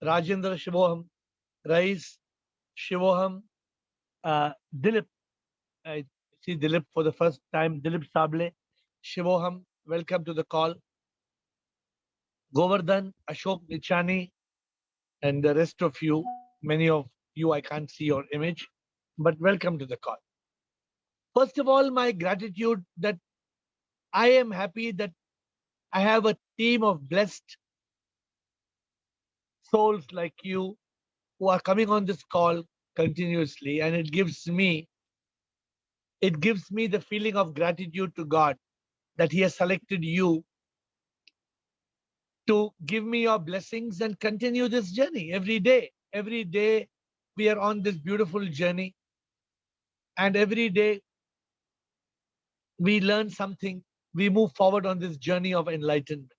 Rajendra Shivoham, Rais Shivoham, Dilip. I see Dilip for the first time. Dilip Sable, Shivoham, welcome to the call. Govardhan, Ashok Nichani, and the rest of you. Many of you, I can't see your image, but welcome to the call. First of all, my gratitude that I am happy that I have a team of blessed souls like you who are coming on this call continuously, and it gives me the feeling of gratitude to God that He has selected you to give me your blessings and continue this journey every day. Every day we are on this beautiful journey, and every day we learn something. We move forward on this journey of enlightenment.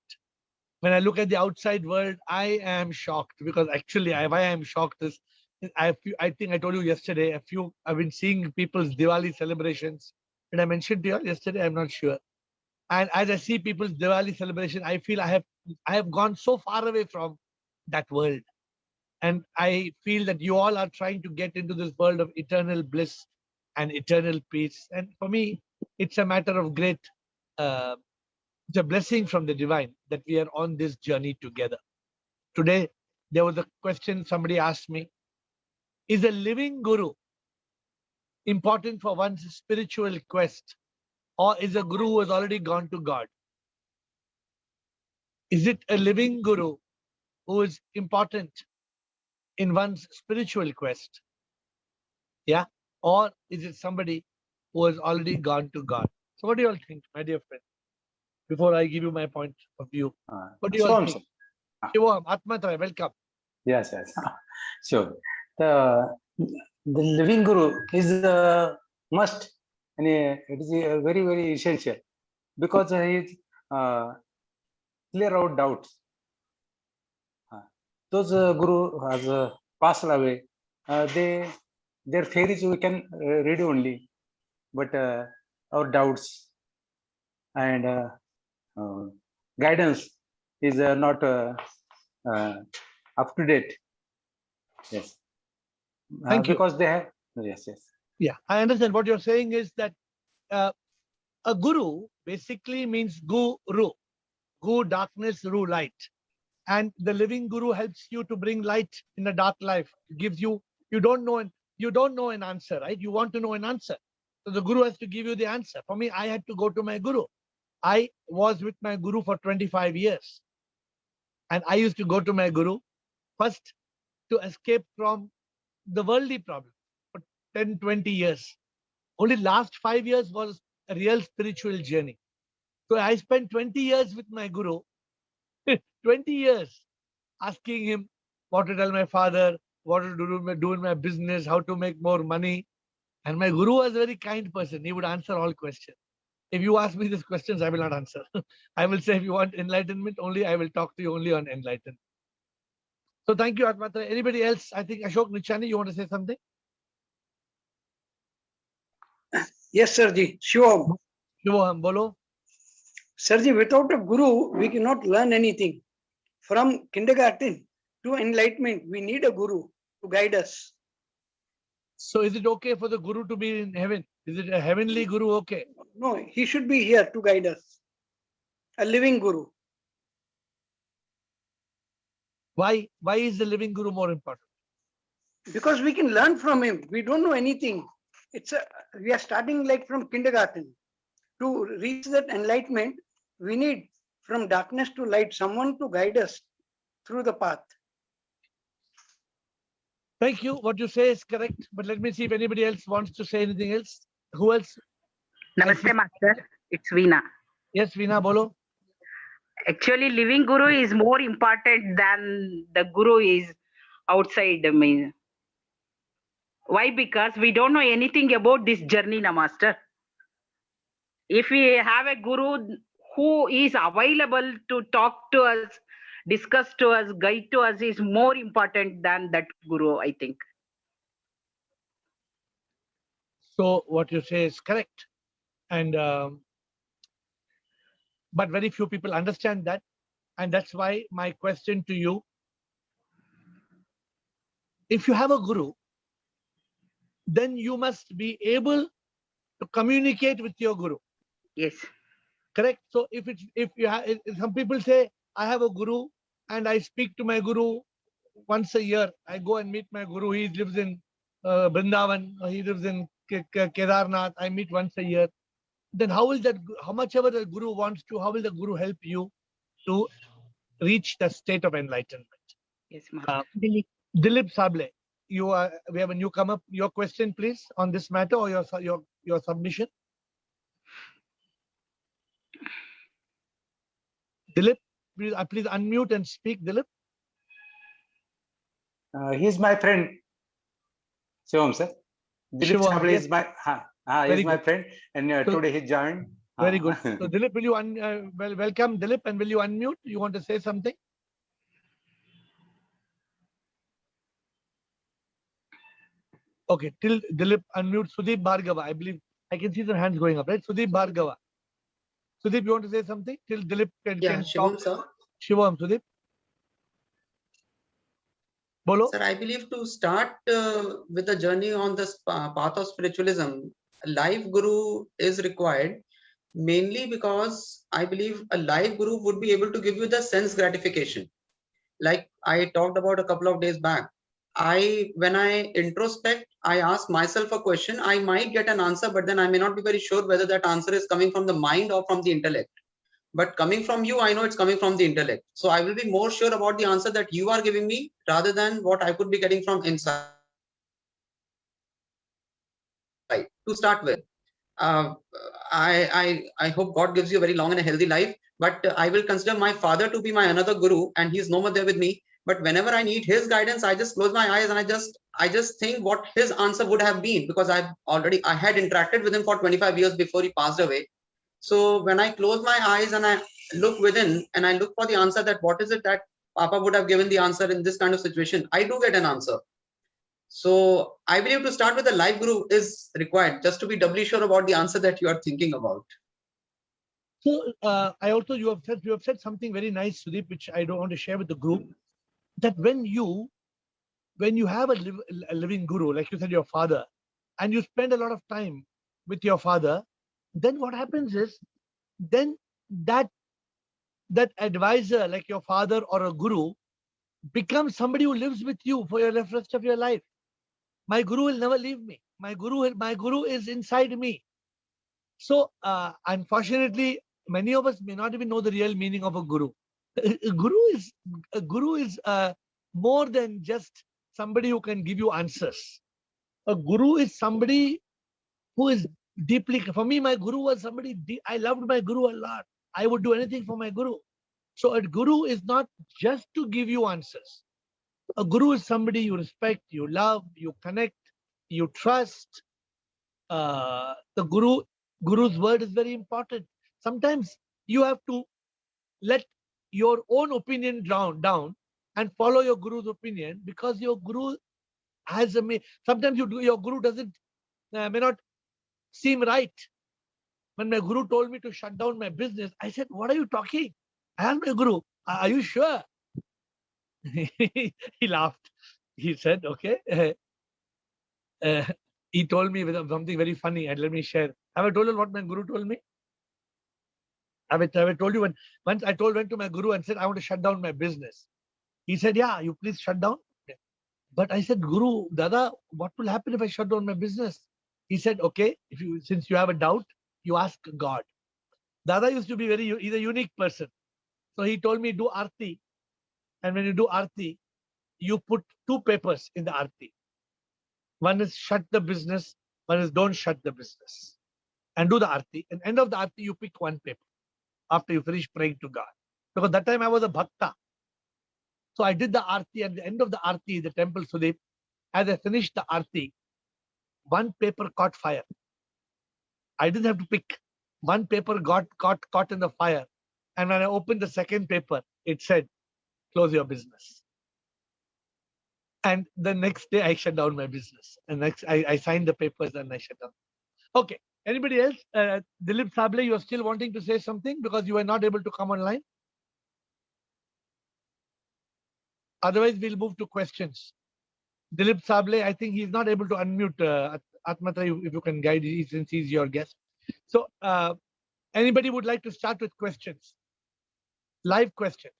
When I look at the outside world, I am shocked because actually, why I am shocked is I think I told you yesterday. I've been seeing people's Diwali celebrations. Did I mention to you all yesterday? I'm not sure. And as I see people's Diwali celebration, I feel I have gone so far away from that world. And I feel that you all are trying to get into this world of eternal bliss and eternal peace. And for me, it's a matter of great, it's a blessing from the divine that we are on this journey together. Today, there was a question somebody asked me: is a living guru important for one's spiritual quest, or is a guru who has already gone to God? Is it a living guru who is important in one's spiritual quest? Yeah. Or is it somebody who has already gone to God? So what do you all think, my dear friend? Before I give you my point of view, what do you all think? Shivam, Atmatra, welcome. Yes, yes. Sure. The living guru is a must, and it is very, very essential because he clear out doubts. Those guru has passed away. Their theories we can read only, but our doubts and guidance is not up to date. Yes. Thank you. Because they have, yes. Yeah, I understand. What you're saying is that a guru basically means guru, darkness, ru, light. And the living guru helps you to bring light in a dark life. It gives you, you don't know an answer, right? You want to know an answer. So the guru has to give you the answer. For me, I had to go to my guru. I was with my guru for 25 years. And I used to go to my guru first to escape from the worldly problem for 10, 20 years. Only last 5 years was a real spiritual journey. So I spent 20 years with my guru, 20 years asking him what to tell my father, what to do in my business, how to make more money. And my guru was a very kind person. He would answer all questions. If you ask me these questions, I will not answer. I will say, if you want enlightenment only, I will talk to you only on enlightenment. So thank you, Atmatra. Anybody else? I think Ashok Nichani, you want to say something? Yes, Sirji. Shivam. Shivam, bolo. Sirji, without a guru, we cannot learn anything. From kindergarten to enlightenment, we need a guru to guide us. So is it okay for the guru to be in heaven? Is it a heavenly guru okay? No, he should be here to guide us. A living guru. Why is the living guru more important? Because we can learn from him. We don't know anything. We are starting like from kindergarten. To reach that enlightenment, we need from darkness to light, someone to guide us through the path. Thank you. What you say is correct. But let me see if anybody else wants to say anything else. Who else? Namaste, Master. It's Veena. Yes, Veena, bolo. Actually, living guru is more important than the guru is outside me. Why? Because we don't know anything about this journey, na Master. If we have a guru who is available to talk to us, discuss to us, guide to us, is more important than that guru, I think. So what you say is correct. And but very few people understand that. And that's why my question to you if you have a guru, then you must be able to communicate with your guru. Yes. Correct? So if you have, some people say, I have a guru and I speak to my guru once a year. I go and meet my guru. He lives in Vrindavan, or he lives in Kedarnath. I meet once a year. Then how will that, how much ever the guru wants to, how will the guru help you to reach the state of enlightenment? Yes, Master. Dilip Sable, you are, we have a newcomer. Your question, please, on this matter, or your submission. Dilip, please unmute and speak, Dilip. He's my friend, Shivam sir. Dilip Shivam, Chhabale yes. is my Very he's my good. friend, and So- today he joined. Very good. So Dilip, will you welcome Dilip, and will you unmute? You want to say something? Okay, till Dilip unmute. Sudeep Bhargava, I believe I can see some hands going up, right? Sudeep Bhargava. Sudeep, you want to say something? Till Dilip can Shivam talk. sir. Shivam, Sudeep. Bolo. Sir, I believe to start with the journey on this path of spiritualism, a live guru is required, mainly because I believe a live guru would be able to give you the sense gratification. Like I talked about a couple of days back. When I introspect, I ask myself a question, I might get an answer, but then I may not be very sure whether that answer is coming from the mind or from the intellect. But coming from you, I know it's coming from the intellect. So I will be more sure about the answer that you are giving me rather than what I could be getting from inside. To start with, I hope God gives you a very long and a healthy life. But I will consider my father to be my another guru, and he's no more there with me. But whenever I need his guidance, I just close my eyes and I just think what his answer would have been, because I had interacted with him for 25 years before he passed away. So when I close my eyes and I look within and I look for the answer, that what is it that Papa would have given the answer in this kind of situation, I do get an answer. So I believe to start with a live guru is required, just to be doubly sure about the answer that you are thinking about. So I also, you have said something very nice, Sudeep, which I don't want to share with the group. That when you have a living guru, like you said, your father, and you spend a lot of time with your father, then what happens is, then that advisor, like your father or a guru, becomes somebody who lives with you for the rest of your life. My guru will never leave me. My guru is inside me. So unfortunately, many of us may not even know the real meaning of a guru. A guru is more than just somebody who can give you answers. A guru is somebody who is deeply, for me, my guru was somebody, I loved my guru a lot. I would do anything for my guru. So a guru is not just to give you answers. A guru is somebody you respect, you love, you connect, you trust. The guru's word is very important. Sometimes you have to let your own opinion down and follow your guru's opinion, because your guru has sometimes your guru may not seem right. When my guru told me to shut down my business, I said, what are you talking? I asked my guru, are you sure? He laughed. He said, okay. He told me something very funny, and let me share. Have I told you what my guru told me? Have I told you once I went to my guru and said, I want to shut down my business. He said, yeah, you please shut down. But I said, Guru, Dada, what will happen if I shut down my business? He said, okay, since you have a doubt, you ask God. Dada used to be he's a unique person. So he told me, do Aarti. And when you do Aarti, you put two papers in the Aarti. One is shut the business, one is don't shut the business. And do the Aarti. And end of the Aarti, you pick one paper after you finish praying to God. Because that time I was a bhakta. So I did the Aarti. At the end of the Aarti, the temple Sudeep, as I finished the Aarti, one paper caught fire. I didn't have to pick. One paper got caught in the fire. And when I opened the second paper, it said, close your business. And the next day I shut down my business. And I signed the papers and I shut down. Okay. Anybody else? Dilip Sable, you are still wanting to say something because you are not able to come online? Otherwise, we'll move to questions. Dilip Sable, I think he's not able to unmute. Atmatra, if you can guide, since he's your guest. So, anybody would like to start with questions? Live questions.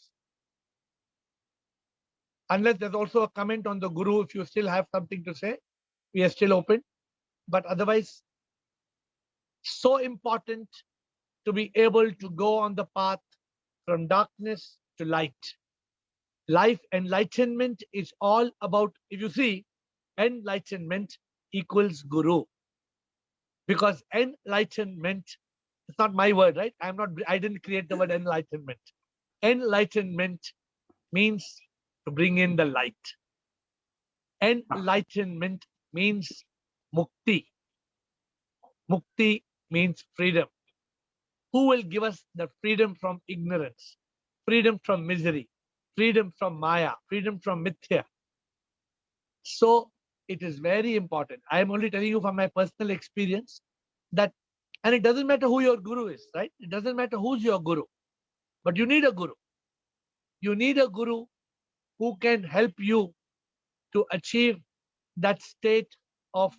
Unless there's also a comment on the Guru, if you still have something to say, we are still open. But otherwise, so important to be able to go on the path from darkness to light. Life enlightenment is all about, if you see, enlightenment equals Guru. Because enlightenment, it's not my word, right? I didn't create the word enlightenment. Enlightenment means to bring in the light. Enlightenment means mukti. Mukti means freedom. Who will give us the freedom from ignorance, freedom from misery, freedom from maya, freedom from mithya? So it is very important. I am only telling you from my personal experience that, and it doesn't matter who your guru is, right? It doesn't matter who's your guru, but you need a guru. You need a guru who can help you to achieve that state of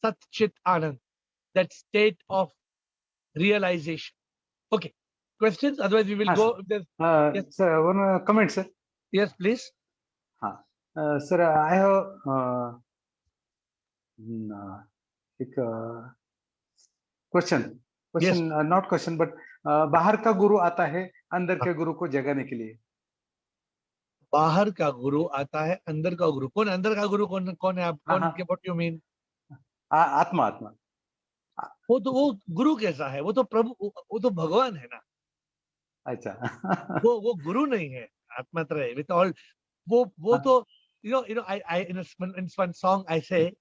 Sat Chit Anand, that state of realization. Okay, questions? Otherwise, we will Yes, go. Yes. Sir, one comment, sir. Yes, please. Sir, I have एक question not question but बाहर का गुरु आता है अंदर के गुरु को जगाने के लिए. बाहर का गुरु आता है अंदर का गुरु. कौन अंदर का गुरु? कौन है आप? कौन के व्हाट यू मीन? आत्मा. आत्मा. वो गुरु कैसा है? वो तो प्रभु, वो तो भगवान है ना. अच्छा. वो गुरु नहीं है. आत्मात्रय विद ऑल. वो तो you know I in one song I say,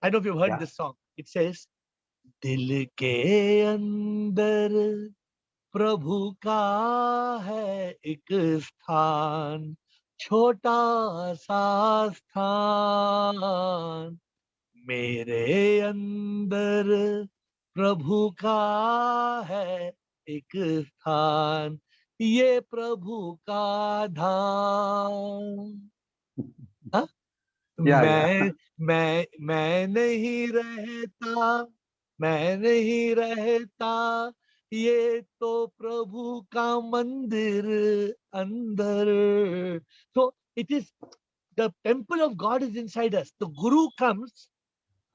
I don't know if you've heard this song. It says, दिल के अंदर प्रभु का है एक स्थान, छोटा सा स्थान, मेरे अंदर प्रभु का है एक स्थान, ये प्रभु का धाम. हाँ? मैं नहीं रहता, मैं नहीं रहता, ये तो प्रभु का मंदिर अंदर. So it is the temple of God is inside us. The Guru comes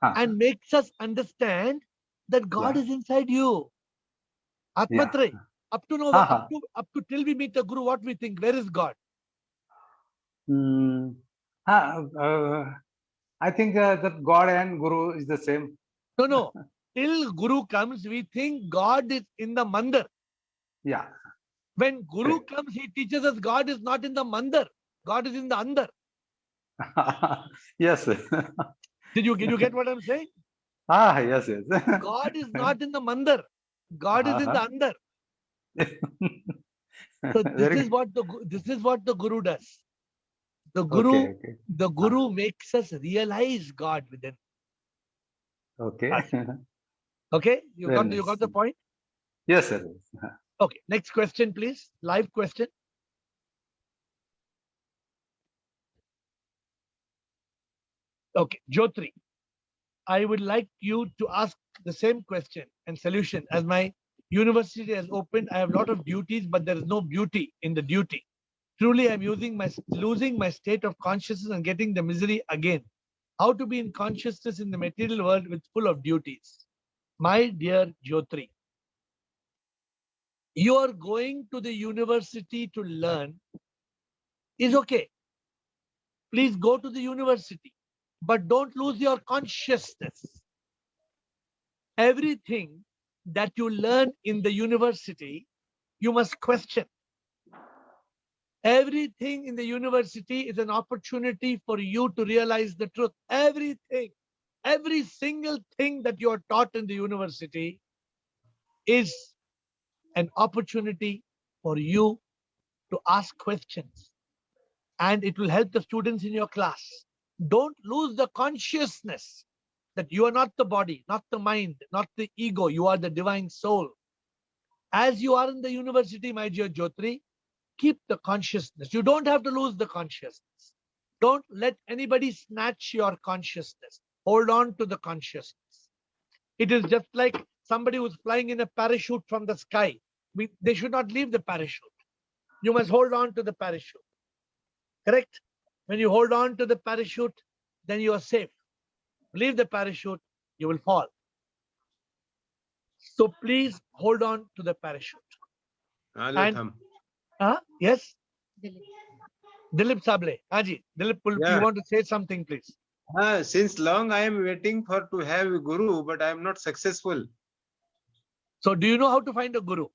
and makes us understand that God is inside you. Atmatre. Up to now, up to till we meet the Guru, what we think? Where is God? I think that God and Guru is the same. No. Till Guru comes, we think God is in the Mandir. Yeah. When Guru comes, he teaches us God is not in the Mandir. God is in the Andar. Yes. Did you get what I'm saying? Yes. God is not in the Mandir. God is in the Andar. So this is what the Guru does. The Guru makes us realize God within. Okay. Okay, you got the point? Yes, sir. Okay, next question, please. Live question. Okay, Jyotri, I would like you to ask the same question and solution. As my university has opened, I have a lot of duties, but there is no beauty in the duty. Truly, I'm losing my state of consciousness and getting the misery again. How to be in consciousness in the material world with full of duties. My dear Jyotri, you are going to the university to learn is okay. Please go to the university, but don't lose your consciousness. Everything that you learn in the university, you must question. Everything in the university is an opportunity for you to realize the truth. Everything, every single thing that you are taught in the university is an opportunity for you to ask questions. And it will help the students in your class. Don't lose the consciousness that you are not the body, not the mind, not the ego. You are the divine soul. As you are in the university, my dear Jyotri, keep the consciousness. You don't have to lose the consciousness. Don't let anybody snatch your consciousness. Hold on to the consciousness. It is just like somebody who's flying in a parachute from the sky. They should not leave the parachute. You must hold on to the parachute. Correct? When you hold on to the parachute, then you are safe. Leave the parachute, you will fall. So please hold on to the parachute. let And- him. Yes? Dilip Sable. Haji, Dilip, you Yeah. want to say something, please? Since long I am waiting for to have a guru, but I am not successful. So do you know how to find a guru?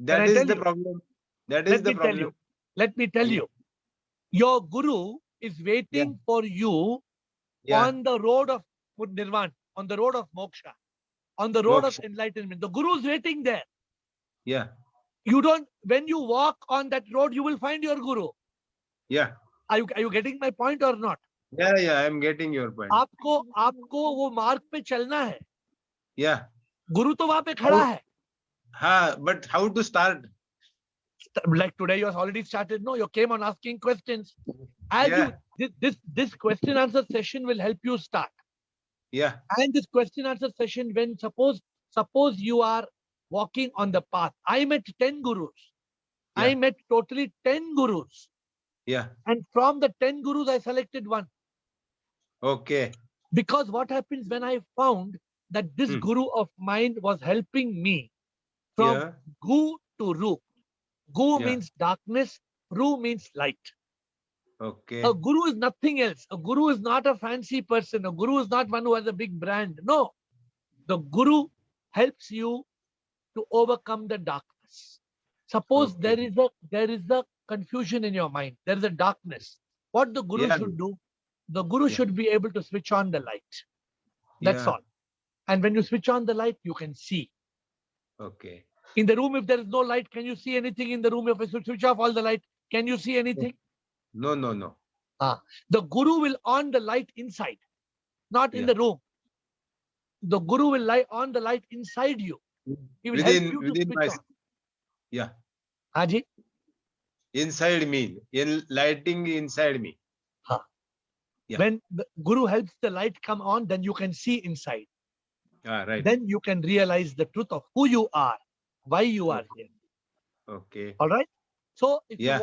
That I is tell the you? problem. That is Let the me tell problem. you. Let me tell Yeah. you. Your guru is waiting for you Yeah. on the road of Nirvana, on the road of moksha, on the road of Moksha. enlightenment. The guru is waiting there. Yeah. You don't, when you walk on that road, you will find your guru. Yeah. Are you getting my point or not? Yeah. Yeah. I am getting your point. आपको वो मार्ग पे चलना है. Yeah. गुरु तो वहां पे खड़ा है. But how to start? Like today, you have already started. No, you came on asking questions. As Yeah. this question answer session will help you start. Yeah. And this question answer session, when suppose you are walking on the path. I met 10 gurus. I Yeah. met totally 10 gurus. Yeah. And from the 10 gurus, I selected one. Okay. Because what happens when I found that this guru of mine was helping me from Yeah. gu to ru. Gu Yeah. means darkness, ru means light. Okay. A guru is nothing else. A guru is not a fancy person. A guru is not one who has a big brand. No. The guru helps you to overcome the darkness. Suppose Okay. there is a confusion in your mind. There is a darkness. What the guru Yeah. should do? The guru Yeah. should be able to switch on the light. That's Yeah. all. And when you switch on the light, you can see. Okay. In the room, if there is no light, can you see anything in the room? If you switch off all the light, can you see anything? No. No. No. The guru will on the light inside, not in Yeah. the room. The guru will on the light inside you. He will help you to Within switch my. on. Yeah. Haji? Inside me. In lighting inside me. Yeah. When the guru helps the light come on, then you can see inside. Right. Then you can realize the truth of who you are, why you are here. Okay. All right. So if Yeah.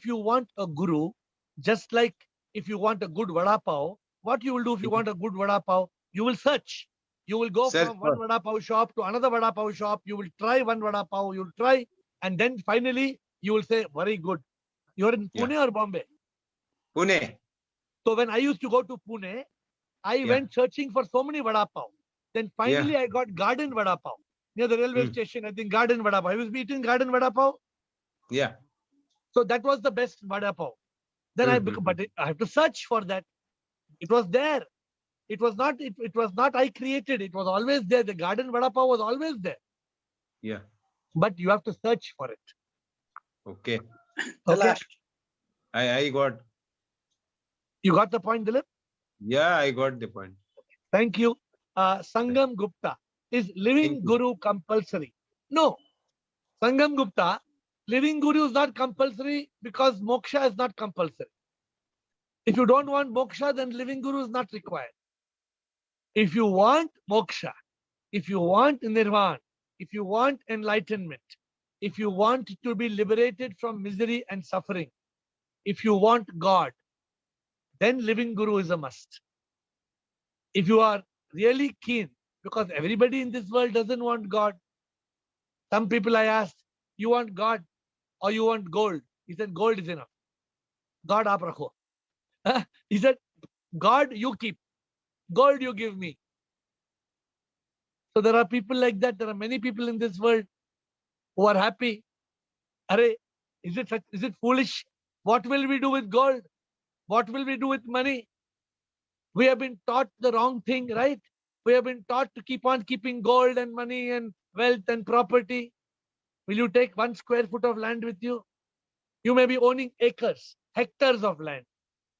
you want a guru, just like if you want a good vada pav, what you will do if you want a good vada pav, you will search. You will go Search from one for- vada pav shop to another vada pav shop. You will try one vada pav. You will try, and then finally you will say, "Very good." You are in Yeah. Pune or Bombay. Pune. So when I used to go to Pune, I Yeah. went searching for so many vada pav. Then finally I got Garden Vada Pav near the railway station. I think Garden Vada Pav. I was eating Garden Vada Pav. Yeah. So that was the best vada pav. Then but I have to search for that. It was there. It was not. It was not I created. It was always there. The Garden Vada Pav was always there. Yeah. But you have to search for it. Okay. The Okay. last. I got. You got the point, Dilip? Yeah. I got the point. Thank you. Sangam Gupta, is living Thank you. guru compulsory? No. Sangam Gupta, living guru is not compulsory because moksha is not compulsory. If you don't want moksha, then living guru is not required. If you want moksha, if you want nirvana, if you want enlightenment, if you want to be liberated from misery and suffering, if you want God, then living guru is a must. If you are really keen, because everybody in this world doesn't want God. Some people I asked, you want God or you want gold? He said, gold is enough. God aap rakho. He said, God you keep, gold you give me. So there are people like that. There are many people in this world who are happy. Arey, is it foolish? What will we do with gold? What will we do with money? We have been taught the wrong thing, right? We have been taught to keep on keeping gold and money and wealth and property. Will you take 1 square foot of land with you? You may be owning acres, hectares of land.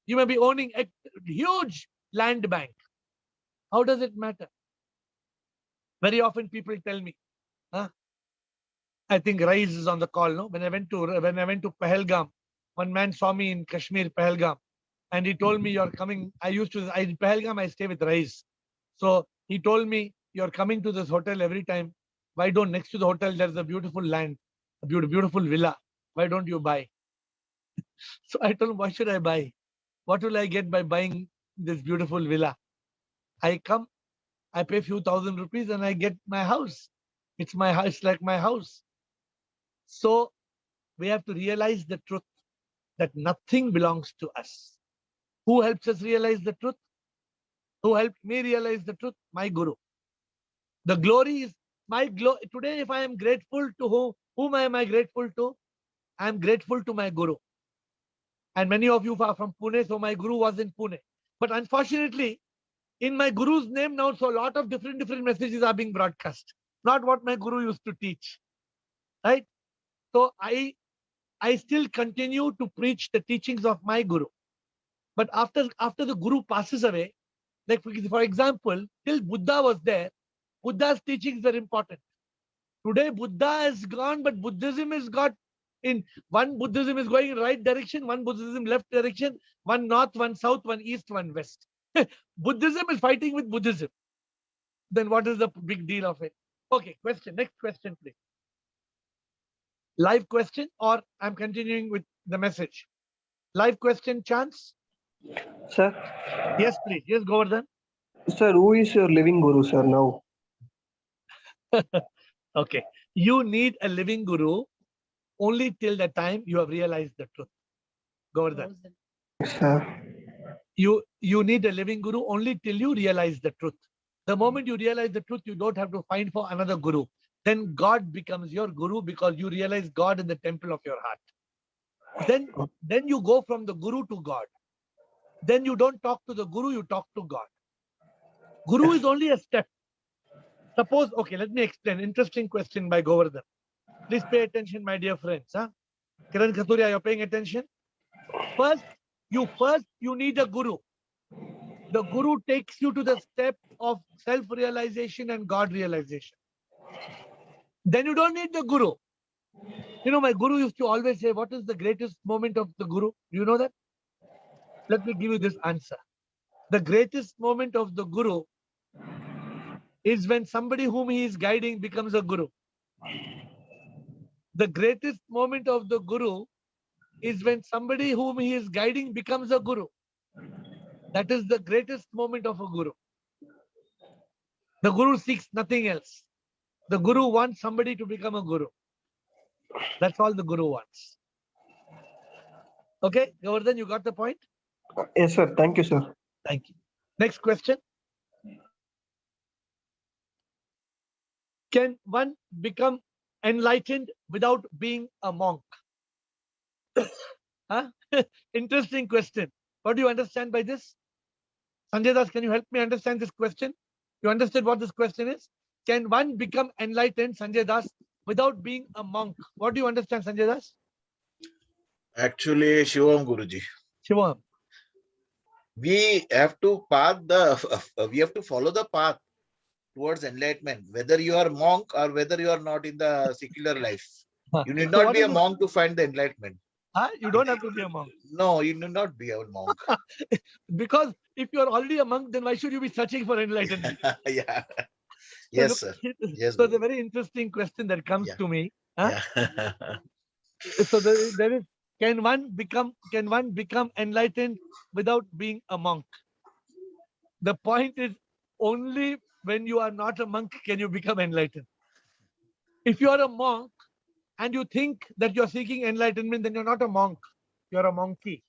You may be owning a huge land bank. How does it matter? Very often people tell me, I think Rais is on the call, no? When I went to Pahalgam, one man saw me in Kashmir, Pahalgam. and he told me, you're coming. In Pahalgam, I stay with Rais. So he told me, you're coming to this hotel every time. Why don't, next to the hotel, there's a beautiful land, a beautiful villa. Why don't you buy? So I told him, why should I buy? What will I get by buying this beautiful villa? I come, I pay few thousand rupees and I get my house. It's my house, like my house. So we have to realize the truth that nothing belongs to us. Who helps us realize the truth? Who helped me realize the truth? My Guru. The glory is my glory. Today, if I am grateful to whom am I grateful to? I am grateful to my Guru. And many of you are from Pune, so my Guru was in Pune. But unfortunately, in my Guru's name now, so a lot of different messages are being broadcast. Not what my Guru used to teach. Right? So I still continue to preach the teachings of my Guru. But after the Guru passes away, like for example, till Buddha was there, Buddha's teachings were important. Today, Buddha is gone, but Buddhism is got in one. Buddhism is going in right direction, one Buddhism left direction, one north, one south, one east, one west. Buddhism is fighting with Buddhism. Then what is the big deal of it? Okay, question. Next question, please. Live question, or I'm continuing with the message. Live question, chance? Sir, Yes, please. Yes, Govardhan. sir, who is your living guru, sir, now? Okay. You need a living guru only till the time you have realized the truth. Govardhan. Sir, You need a living guru only till you realize the truth. The moment you realize the truth, you don't have to find for another guru. Then God becomes your guru because you realize God in the temple of your heart. Then you go from the guru to God. Then you don't talk to the guru, you talk to God. Guru is only a step. Suppose, okay, let me explain. Interesting question by Govardhan. Please pay attention, my dear friends. Huh? Kiran Khaturiya, you're paying attention? First, you need a guru. The guru takes you to the step of self-realization and God realization. Then you don't need the guru. You know, my guru used to always say, what is the greatest moment of the guru? Do you know that? Let me give you this answer. The greatest moment of the guru is when somebody whom he is guiding becomes a guru. The greatest moment of the guru is when somebody whom he is guiding becomes a guru. That is the greatest moment of a guru. The guru seeks nothing else. The guru wants somebody to become a guru. That's all the guru wants. Okay, Govardhan, you got the point? yes, sir. Thank you, sir. Thank you. Next question. Can one become enlightened without being a monk? Huh? Interesting question. What do you understand by this? Sanjay Das, can you help me understand this question? You understood what this question is? Can one become enlightened, Sanjay Das, without being a monk? What do you understand, Sanjay Das? Actually, Shivam Guruji, Shivam. we have to follow the path towards enlightenment, whether you are monk or whether you are not in the secular life. You need So not what be a is it? monk to find the enlightenment. Huh? You don't have to be a monk. No, you need not be a monk. Because if you are already a monk, then why should you be searching for enlightenment? Yeah. So Yes, sir. Yes, so it's a Guru. very interesting question that comes Yeah. to me. Huh? Yeah. So there is, can one become enlightened without being a monk? The point is, only when you are not a monk can you become enlightened. If you are a monk and you think that you're seeking enlightenment, then you're not a monk. You're a monkey.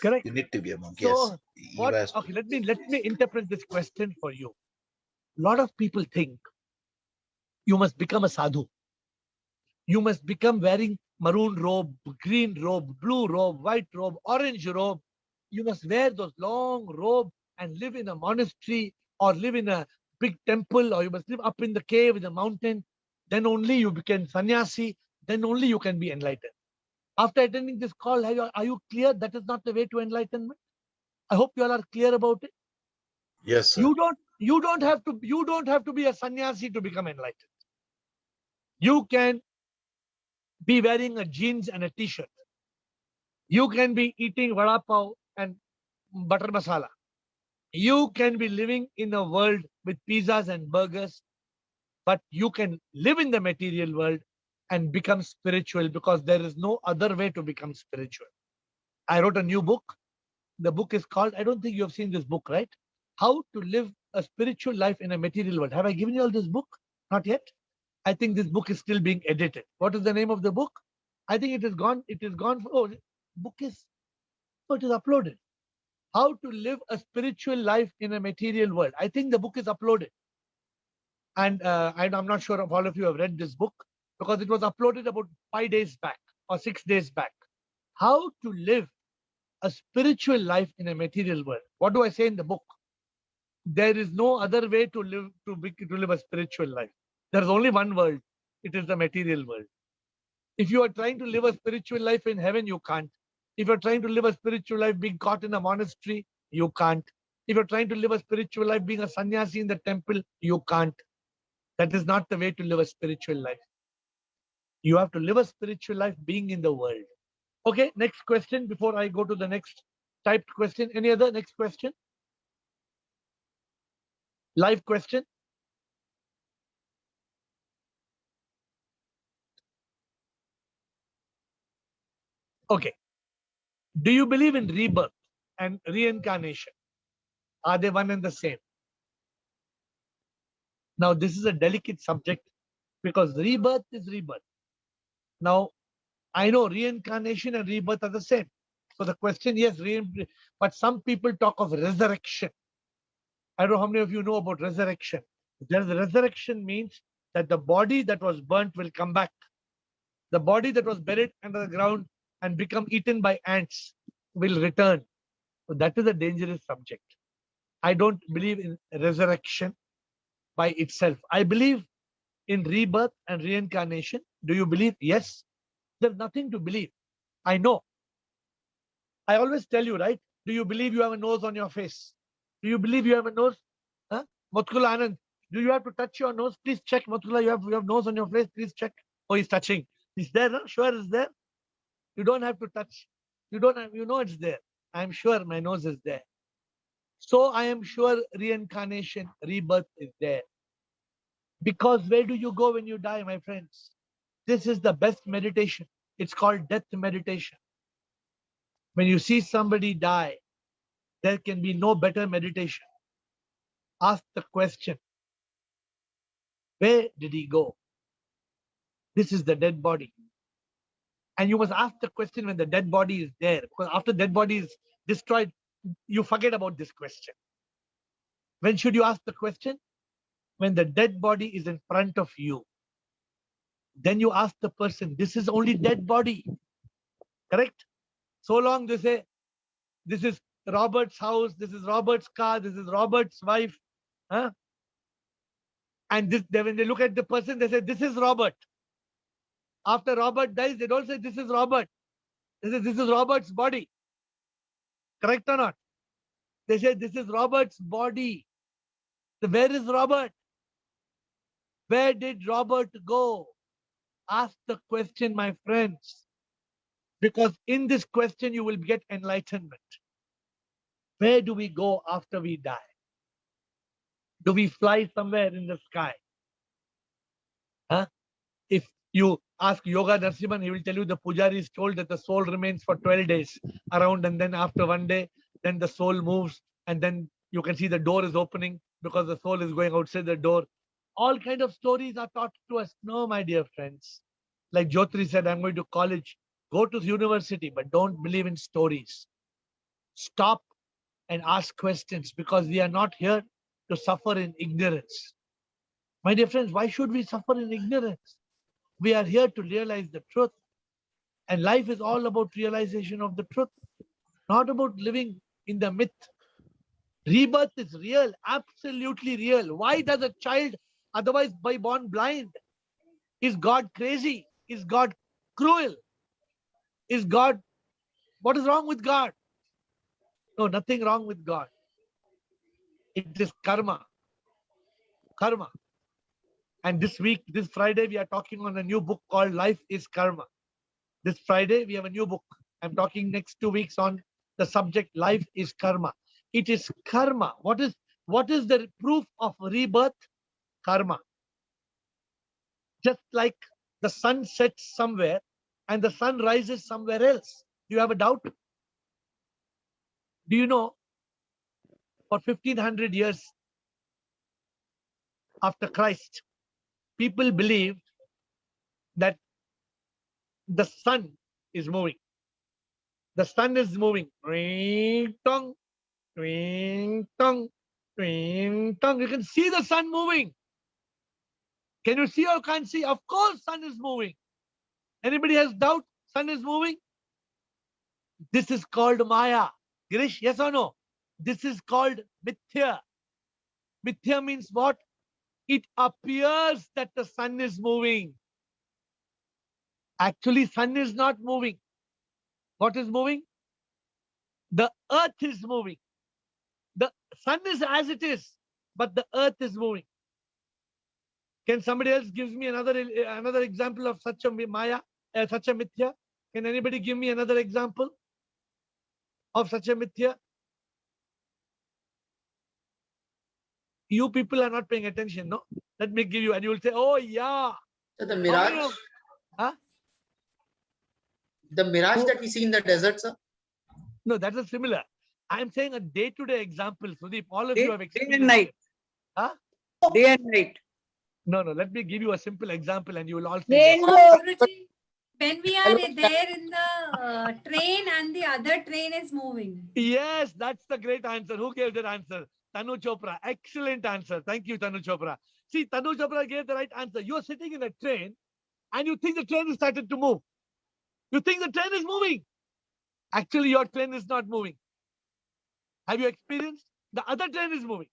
Correct? You need to be a monk. So Yes. what? Okay, let me interpret this question for you. A lot of people think you must become a sadhu. You must become wearing maroon robe, green robe, blue robe, white robe, orange robe. You must wear those long robe and live in a monastery or live in a big temple, or you must live up in the cave in the mountain. Then only you become sannyasi. Then only you can be enlightened. After attending this call, are you clear that is not the way to enlightenment? I hope you all are clear about it. Yes, sir. You don't have to be a sannyasi to become enlightened. You can be wearing a jeans and a t-shirt. You can be eating vada pav and butter masala. You can be living in a world with pizzas and burgers, but you can live in the material world and become spiritual, because there is no other way to become spiritual. I wrote a new book. The book is called, I don't think you have seen this book, right? How to Live a Spiritual Life in a Material World. Have I given you all this book? Not yet. I think this book is still being edited. What is the name of the book? I think it is gone. It is gone. Oh, book is, oh, it is uploaded. How to Live a Spiritual Life in a Material World. I think the book is uploaded. And I'm not sure if all of you have read this book, because it was uploaded about 5 days back or 6 days back. How to live a spiritual life in a material world. What do I say in the book? There is no other way to live a spiritual life. There is only one world. It is the material world. If you are trying to live a spiritual life in heaven, you can't. If you're trying to live a spiritual life being caught in a monastery, you can't. If you're trying to live a spiritual life being a sannyasi in the temple, you can't. That is not the way to live a spiritual life. You have to live a spiritual life being in the world. Okay, next question before I go to the next typed question. Any other next question? Live question? Okay. Do you believe in rebirth and reincarnation? Are they one and the same? Now, this is a delicate subject because rebirth is rebirth. Now, I know reincarnation and rebirth are the same. So the question, yes, but some people talk of resurrection. I don't know how many of you know about resurrection. Resurrection means that the body that was burnt will come back. The body that was buried under the ground and become eaten by ants will return. So that is a dangerous subject. I don't believe in resurrection by itself. I believe in rebirth and reincarnation. Do you believe? Yes. There's nothing to believe. I know. I always tell you, right? Do you believe you have a nose on your face? Do you believe you have a nose? Huh? Motkula Anand, do you have to touch your nose? Please check. Motkula, you have nose on your face. Please check. Oh, he's touching. Is there? Huh? Sure, is there? You don't have to touch. You don't have. You know it's there. I'm sure my nose is there. So I am sure reincarnation, rebirth is there. Because where do you go when you die, my friends? This is the best meditation. It's called death meditation. When you see somebody die, there can be no better meditation. Ask the question, where did he go? This is the dead body. And you must ask the question when the dead body is there. Because after dead body is destroyed, you forget about this question. When should you ask the question? When the dead body is in front of you. Then you ask the person, this is only dead body. Correct? So long they say, this is Robert's house, this is Robert's car, this is Robert's wife. Huh? And this, when they look at the person, they say, this is Robert. After Robert dies, they don't say, this is Robert. They say, this is Robert's body. Correct or not? They say, this is Robert's body. So where is Robert? Where did Robert go? Ask the question, my friends. Because in this question, you will get enlightenment. Where do we go after we die? Do we fly somewhere in the sky? Huh? If you ask Yoga Narasimhan, he will tell you the Pujari is told that the soul remains for 12 days around, and then after one day, then the soul moves, and then you can see the door is opening because the soul is going outside the door. All kind of stories are taught to us. No, my dear friends. Like Jyotri said, I'm going to college. Go to university, but don't believe in stories. Stop and ask questions, because we are not here to suffer in ignorance. My dear friends, why should we suffer in ignorance? We are here to realize the truth. And life is all about realization of the truth, not about living in the myth. Rebirth is real, absolutely real. Why does a child otherwise be born blind? Is God crazy? Is God cruel? Is God, what is wrong with God? No, nothing wrong with God. It is karma. Karma. And this week, this Friday, we are talking on a new book called Life is Karma. This Friday, we have a new book. I'm talking next 2 weeks on the subject life is karma. It is karma. What is the proof of rebirth? Karma. Just like the sun sets somewhere and the sun rises somewhere else. Do you have a doubt? Do you know for 1500 years after Christ, people believed that the sun is moving. The sun is moving. Ring tong, ring tong, ring tong. You can see the sun moving. Can you see or can't see? Of course, sun is moving. Anybody has doubt? Sun is moving. This is called Maya. Girish, yes or no? This is called Mithya. Mithya means what? It appears that the sun is moving. Actually, sun is not moving. What is moving? The earth is moving. The sun is as it is, but the earth is moving. Can somebody else give me another example of such a Maya, such a Mithya? Can anybody give me another example of such a Mithya? You people are not paying attention, no? Let me give you, and you will say, oh yeah. So the How mirage, many of- Huh? the mirage that we see in the desert, sir. No, that is similar. I am saying a day-to-day example. Sudeep, all of Day, you have day experienced. and night. Huh? Day and night. No, let me give you a simple example and you will all say, Then, yes. Guruji, when we are there in the train and the other train is moving. Yes, that's the great answer. Who gave that answer? Tanu Chopra. Excellent answer. Thank you, Tanu Chopra. See, Tanu Chopra gave the right answer. You are sitting in a train and you think the train is started to move. You think the train is moving. Actually, your train is not moving. Have you experienced? The other train is moving.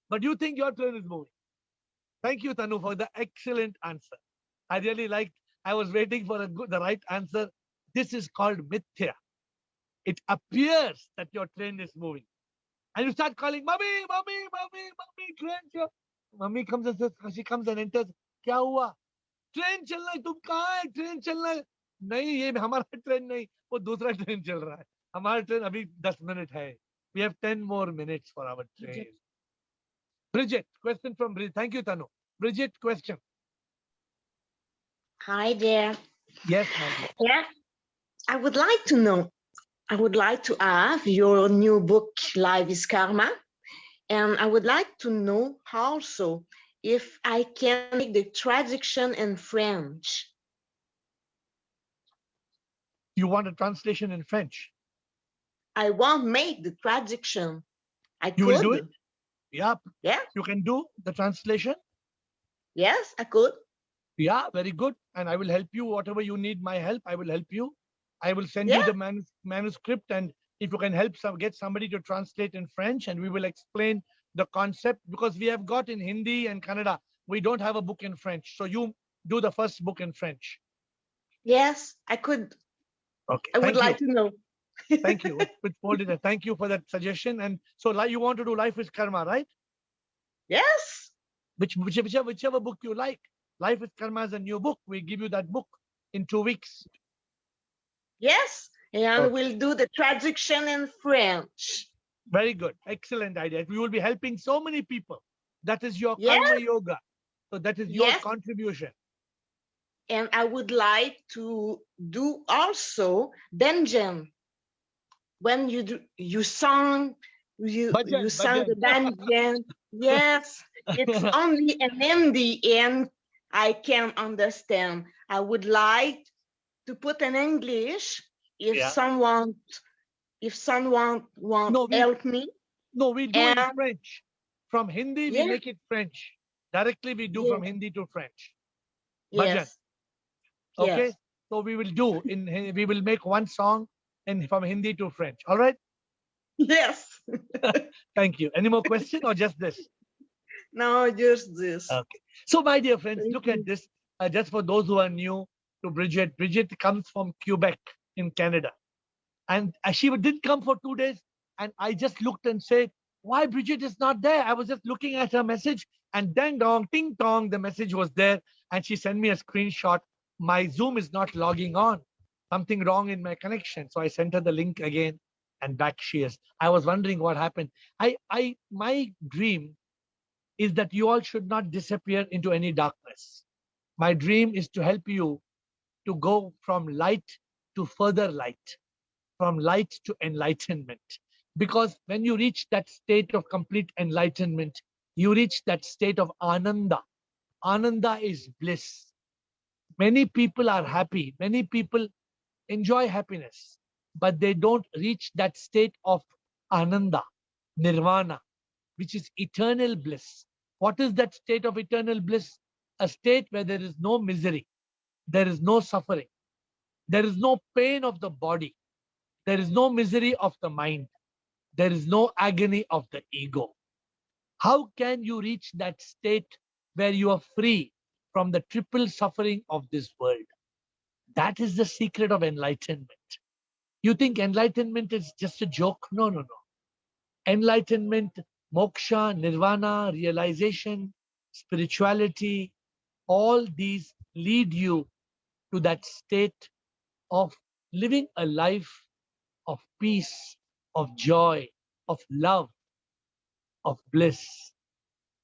But you think your train is moving. Thank you, Tanu, for the excellent answer. I really liked, I was waiting for the right answer. This is called Mithya. It appears that your train is moving. And you start calling, Mummy, Mummy, Mummy, Mummy, train chal. Mummy comes and says, she comes and enters. Kya hua? Train chalna hai, tum kahan hai? Train chalna hai. Nahi, ye hamara train nahi. वो दूसरा train चल रहा है. हमारा train अभी 10 minutes है. We have 10 more minutes for our train. Bridget, question from Bridget. Thank you, Tanu. Bridget, question. Hi there. Yes, my dear. Yeah, I would like to know. I would like to have your new book, Life is Karma. And I would like to know also if I can make the traduction in French. You want a translation in French? I won't make the traduction. I You could. will do it? Yeah. Yeah. You can do the translation? Yes, I could. Yeah, very good. And I will help you. Whatever you need my help, I will help you. I will send you Yeah. the manuscript, and if you can help get somebody to translate in French, and we will explain the concept, because we have got in Hindi and Kannada. We don't have a book in French. So you do the first book in French. Yes, I could. Okay. I would Thank like you. to know. Thank you. Thank you for that suggestion. And so you want to do Life is Karma, right? Yes. Whichever book you like. Life is Karma is a new book. We give you that book in 2 weeks. Yes. And Okay. we'll do the traduction in French. Very good. Excellent idea. We will be helping so many people. That is your Yes. karma yoga. So that is your Yes. contribution. And I would like to do also Danjan. When you sang the Danjan. Yes, it's only in Hindi and I can understand. I would like to put in English if Yeah. someone wants No, help me. No, we do in And- French. From Hindi, we Yeah. make it French. Directly, we do Yeah. from Hindi to French. Bhajan. Yes. Okay. Yes. So we will do we will make one song from Hindi to French. All right. Yes. Thank you. Any more question or just this? No, just this. Okay. So, my dear friends, Thank look at this. Just for those who are new to Bridget, Bridget comes from Quebec in Canada. And she did come for 2 days. And I just looked and said, why Bridget is not there? I was just looking at her message and dang dong, ting tong, the message was there. And she sent me a screenshot. My Zoom is not logging on. something wrong in my connection. So I sent her the link again, and back she is. I was wondering what happened. My dream is that you all should not disappear into any darkness. My dream is to help you to go from light to further light, from light to enlightenment. Because when you reach that state of complete enlightenment, you reach that state of ananda. Ananda is bliss. Many people are happy. Many people enjoy happiness, but they don't reach that state of ananda, nirvana, which is eternal bliss. What is that state of eternal bliss? A state where there is no misery, there is no suffering, there is no pain of the body, there is no misery of the mind, there is no agony of the ego. How can you reach that state where you are free from the triple suffering of this world? That is the secret of enlightenment. You think enlightenment is just a joke? No, no, no. Enlightenment, moksha, nirvana, realization, spirituality, all these lead you to that state of living a life of peace, of joy, of love, of bliss,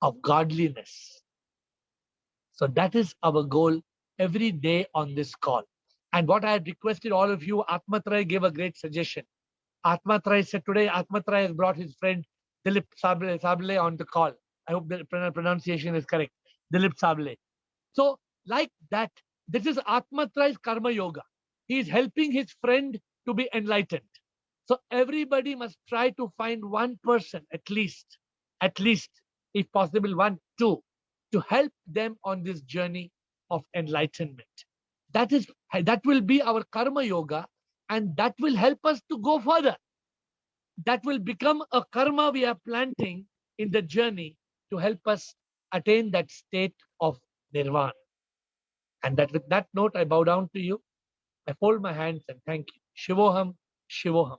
of godliness. So that is our goal every day on this call. And what I had requested all of you, Atmatray gave a great suggestion. Atmatray said today, Atmatray has brought his friend Dilip Sable on the call. I hope the pronunciation is correct. Dilip Sable. So like that, this is Atmatray's karma yoga. He is helping his friend to be enlightened. So everybody must try to find one person, at least, if possible, 1, 2, to help them on this journey of enlightenment. That will be our karma yoga, and that will help us to go further. That will become a karma we are planting in the journey to help us attain that state of nirvana. And that with that note, I bow down to you. I fold my hands and thank you. Shivoham, Shivoham.